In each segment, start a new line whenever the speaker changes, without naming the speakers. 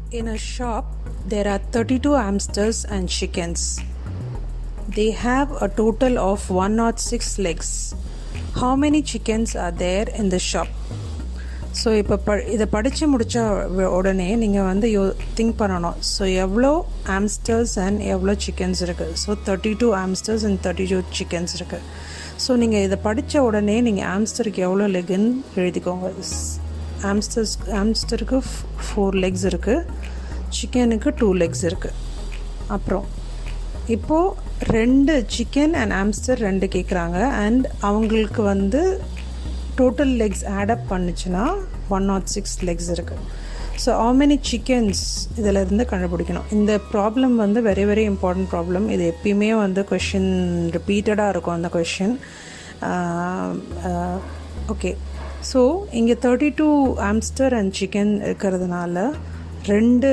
In a shop, there are 32 hamsters and chickens. They have a total of 106 legs. How many chickens are there in the shop? So இப்போ இதை படித்து முடித்த உடனே நீங்கள் வந்து think பண்ணணும். ஸோ எவ்வளோ ஆம்ஸ்டர்ஸ் அண்ட் எவ்வளோ சிக்கன்ஸ் இருக்குது. ஸோ 32 ஆம்ஸ்டர்ஸ் அண்ட் 32 சிக்கன்ஸ் இருக்குது. ஸோ நீங்கள் இதை படித்த உடனே நீங்கள் ஆம்ஸ்டருக்கு எவ்வளோ லெக்குன்னு எழுதிக்கோங்க. ஆம்ஸ்டருக்கு 4 லெக்ஸ் இருக்குது, சிக்கனுக்கு 2 லெக்ஸ் இருக்குது. அப்புறம் இப்போது 2 சிக்கன் அண்ட் ஆம்ஸ்டர் 2 கேட்குறாங்க. அண்ட் அவங்களுக்கு வந்து டோட்டல் லெக்ஸ் ஆடப் பண்ணிச்சுன்னா 106 லெக்ஸ் இருக்குது. ஸோ how many chickens இதில் இருந்து கண்டுபிடிக்கணும். இந்த ப்ராப்ளம் வந்து வெரி வெரி இம்பார்ட்டன்ட் ப்ராப்ளம். இது எப்பயுமே வந்து கொஷின் ரிப்பீட்டடாக இருக்கும் அந்த கொஷின். ஓகே, ஸோ இங்கே 32 ஆம்ஸ்டர் அண்ட் சிக்கன் இருக்கிறதுனால 2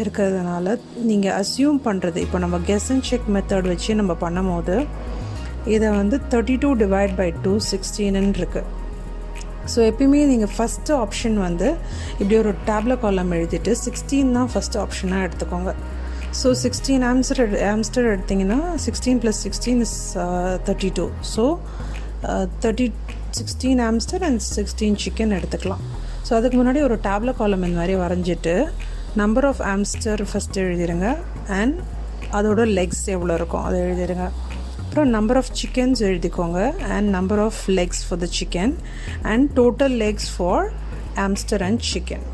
இருக்கிறதுனால நீங்கள் அஸ்யூம் பண்ணுறது, இப்போ நம்ம கெஸ் அண்ட் செக் மெத்தட் வச்சு நம்ம பண்ணும் போது இதை வந்து 32 டிவைட் பை 2 16ன்னு இருக்குது. ஸோ எப்பயுமே நீங்கள் ஃபஸ்ட்டு ஆப்ஷன் வந்து இப்படி ஒரு டேப்லெட் காலம் எழுதிட்டு 16 தான் ஃபஸ்ட்டு ஆப்ஷனாக எடுத்துக்கோங்க. ஸோ 16 ஆம்ஸ்டர் எடுத்திங்கன்னா 16 + 16 is 32. So 16 hamster and 16 chicken எடுத்துக்கலாம். ஸோ அதுக்கு முன்னாடி ஒரு டேப்லெட் காலம் இந்த மாதிரி வரைஞ்சிட்டு நம்பர் ஆஃப் ஆம்ஸ்டர் ஃபஸ்ட்டு எழுதிடுங்க அண்ட் அதோட லெக்ஸ் எவ்வளோ இருக்கும் அதை எழுதிடுங்க. அப்புறம் நம்பர் ஆஃப் சிக்கன்ஸ் எழுதிக்கோங்க and number of legs for the chicken and total legs for hamster and chicken.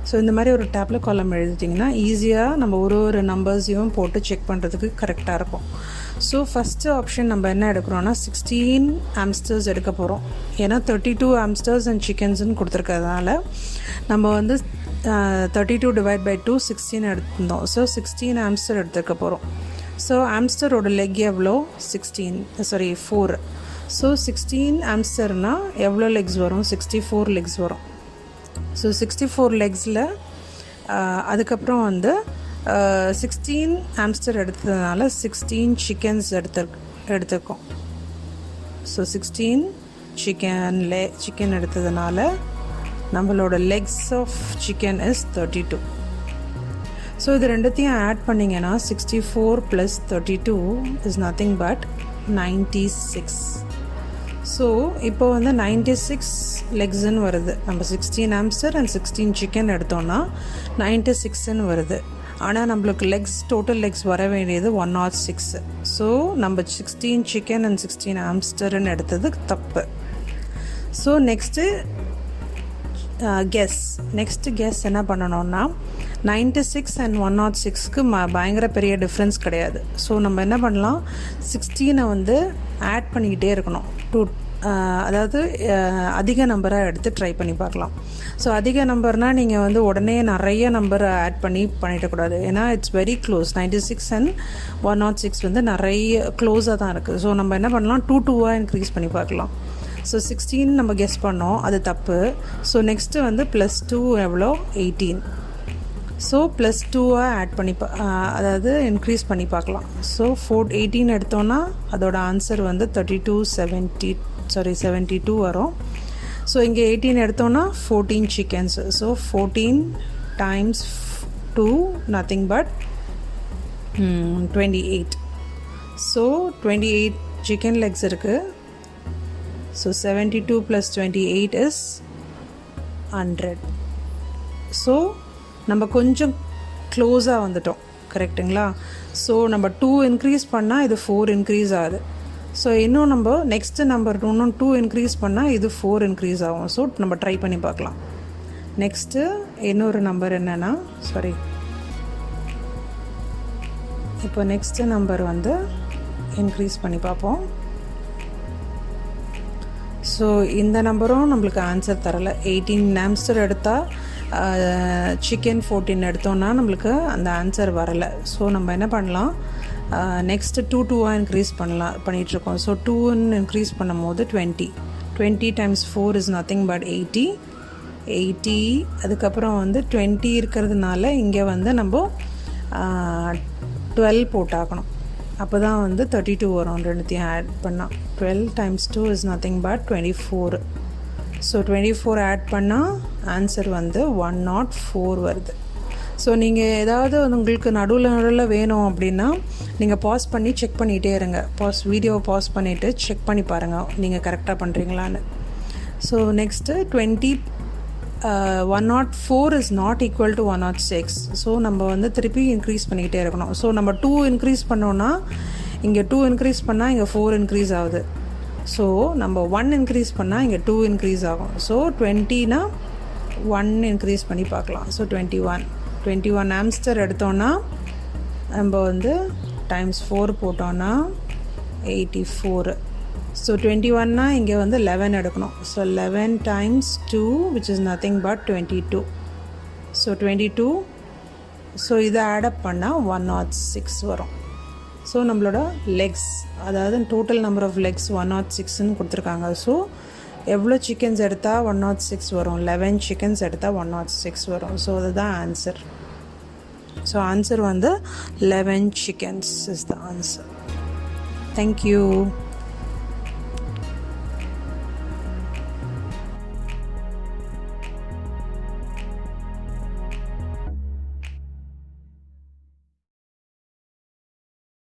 So இந்த மாதிரி ஒரு டேப்லெட் காலம் எழுதிட்டிங்கன்னா ஈஸியாக நம்ம ஒரு நம்பர்ஸையும் போட்டு செக் பண்ணுறதுக்கு கரெக்டாக இருக்கும். ஸோ ஃபஸ்ட்டு ஆப்ஷன் நம்ம என்ன எடுக்கிறோன்னா 16 ஆம்ஸ்டர்ஸ் எடுக்க போகிறோம். ஏன்னா 32 ஆம்ஸ்டர்ஸ் அண்ட் சிக்கன்ஸ்ன்னு கொடுத்துருக்கிறதுனால நம்ம வந்து 32 டிவைட் பை 2 16 எடுத்திருந்தோம். ஸோ 16 ஆம்ஸ்டர் எடுத்துக்க போகிறோம். ஸோ ஆம்ஸ்டரோட லெக் எவ்வளோ 4. ஸோ 16 ஆம்ஸ்டர்னால் எவ்வளோ லெக்ஸ் வரும் 64 லெக்ஸ் வரும். ஸோ 64 லெக்ஸில் அதுக்கப்புறம் வந்து 16 ஆம்ஸ்டர் எடுத்ததுனால 16 சிக்கன்ஸ் எடுத்துருக்கோம். ஸோ 16 சிக்கன் எடுத்ததுனால நம்மளோட legs of chicken is 32. So இது ரெண்டுத்தையும் ஆட் பண்ணிங்கன்னா 64 + 32 இஸ் நத்திங் பட் 96. ஸோ இப்போ வந்து 96 லெக்ஸுன்னு வருது. நம்ம 16 ஆம்ஸ்டர் அண்ட் 16 சிக்கன் எடுத்தோன்னா 96ன்னு வருது. ஆனால் நம்மளுக்கு டோட்டல் லெக்ஸ் வர வேண்டியது 106. ஸோ நம்ம 16 சிக்கன் அண்ட் 16 ஆம்ஸ்டர்ன்னு எடுத்தது தப்பு. ஸோ நெக்ஸ்ட்டு கெஸ் என்ன பண்ணணும்னா 96 அண்ட் 106க்கு பயங்கர பெரிய டிஃப்ரென்ஸ் கிடையாது. ஸோ நம்ம என்ன பண்ணலாம், 16 வந்து ஆட் பண்ணிக்கிட்டே இருக்கணும். அதாவது அதிக நம்பராக எடுத்து ட்ரை பண்ணி பார்க்கலாம். ஸோ அதிக நம்பர்னால் நீங்கள் வந்து உடனே நிறைய நம்பர் ஆட் பண்ணிடக்கூடாது. ஏன்னா இட்ஸ் வெரி க்ளோஸ். 96 அண்ட் 106 வந்து நிறைய க்ளோஸாக தான் இருக்குது. ஸோ நம்ம என்ன பண்ணலாம், 2 இன்க்ரீஸ் பண்ணி பார்க்கலாம். ஸோ 16 நம்ம கெஸ் பண்ணோம், அது தப்பு. ஸோ நெக்ஸ்ட்டு வந்து +2 எவ்வளோ 18. ஸோ +2 ஆட் பண்ணி அதாவது இன்க்ரீஸ் பண்ணி பார்க்கலாம். ஸோ 18 எடுத்தோன்னா அதோட ஆன்சர் வந்து 72 வரும். ஸோ இங்கே 18 எடுத்தோன்னா 14 சிக்கன்ஸ். So 14 × 2 nothing but 28. So 28 chicken legs இருக்குது. So 72 + 28 is 100. ஸோ நம்ம கொஞ்சம் க்ளோஸாக வந்துட்டோம், கரெக்டுங்களா? ஸோ நம்ம 2 இன்க்ரீஸ் பண்ணால் இது 4 இன்க்ரீஸ் ஆகுது. ஸோ இன்னும் நம்ம நெக்ஸ்ட்டு நம்பர் இன்னும் 2 இன்க்ரீஸ் பண்ணால் இது 4 இன்க்ரீஸ் ஆகும். ஸோ நம்ம ட்ரை பண்ணி பார்க்கலாம். நெக்ஸ்ட்டு இன்னொரு நம்பர் என்னென்னா இப்போ நெக்ஸ்ட்டு நம்பர் வந்து இன்க்ரீஸ் பண்ணி பார்ப்போம். ஸோ இந்த நம்பரும் நம்மளுக்கு ஆன்சர் தரலை. 18 ஆம்ஸ்டர் எடுத்தால் சிக்கன் 14 எடுத்தோன்னா நம்மளுக்கு அந்த ஆன்சர் வரலை. ஸோ நம்ம என்ன பண்ணலாம், நெக்ஸ்ட்டு 2 இன்க்ரீஸ் பண்ணிகிட்ருக்கோம். ஸோ 2 இன்க்ரீஸ் பண்ணும் போது 20 × 4 இஸ் நத்திங் பட் 80. அதுக்கப்புறம் வந்து 20 இருக்கிறதுனால இங்கே வந்து நம்ம 12 போட்டாக்கணும். அப்போ தான் வந்து 32 வரும். ரெண்டுத்தையும் ஆட் பண்ணால் 12 × 2 is nothing but 24. So 24 add பண்ணால் ஆன்சர் வந்து 104 வருது. ஸோ நீங்கள் ஏதாவது உங்களுக்கு நடுவில் வேணும் அப்படின்னா நீங்கள் பாஸ் பண்ணி செக் பண்ணிகிட்டே இருங்க. வீடியோவை பாஸ் பண்ணிவிட்டு செக் பண்ணி பாருங்கள் நீங்கள் கரெக்டாக பண்ணுறீங்களான்னு. So next 104 is not equal to 106. So நம்ம வந்து திருப்பி இன்க்ரீஸ் பண்ணிக்கிட்டே இருக்கணும். ஸோ நம்ம 2 இன்க்ரீஸ் பண்ணோன்னா இங்கே 2 இன்க்ரீஸ் பண்ணால் இங்கே 4 இன்க்ரீஸ் ஆகுது. ஸோ நம்ம 1 இன்க்ரீஸ் பண்ணால் இங்கே 2 இன்க்ரீஸ் ஆகும். ஸோ 20னா 1 இன்க்ரீஸ் பண்ணி பார்க்கலாம். ஸோ 21 ஆம்ஸ்டர் எடுத்தோன்னா நம்ம வந்து டைம்ஸ் 4 போட்டோன்னா 84. ஸோ 21னா இங்கே வந்து 11 எடுக்கணும். So 11 times 2 which is nothing but 22. So 22. So இதை ஆடப் பண்ணால் 106 வரும். ஸோ நம்மளோட லெக்ஸ், அதாவது டோட்டல் நம்பர் ஆஃப் லெக்ஸ் 106ன்னு கொடுத்துருக்காங்க. ஸோ எவ்வளோ சிக்கன்ஸ் எடுத்தால் 106 வரும்? 11 சிக்கன்ஸ் எடுத்தால் 106 வரும். ஸோ அதுதான் ஆன்சர். ஸோ ஆன்சர் வந்து 11 chickens is the answer. Thank you.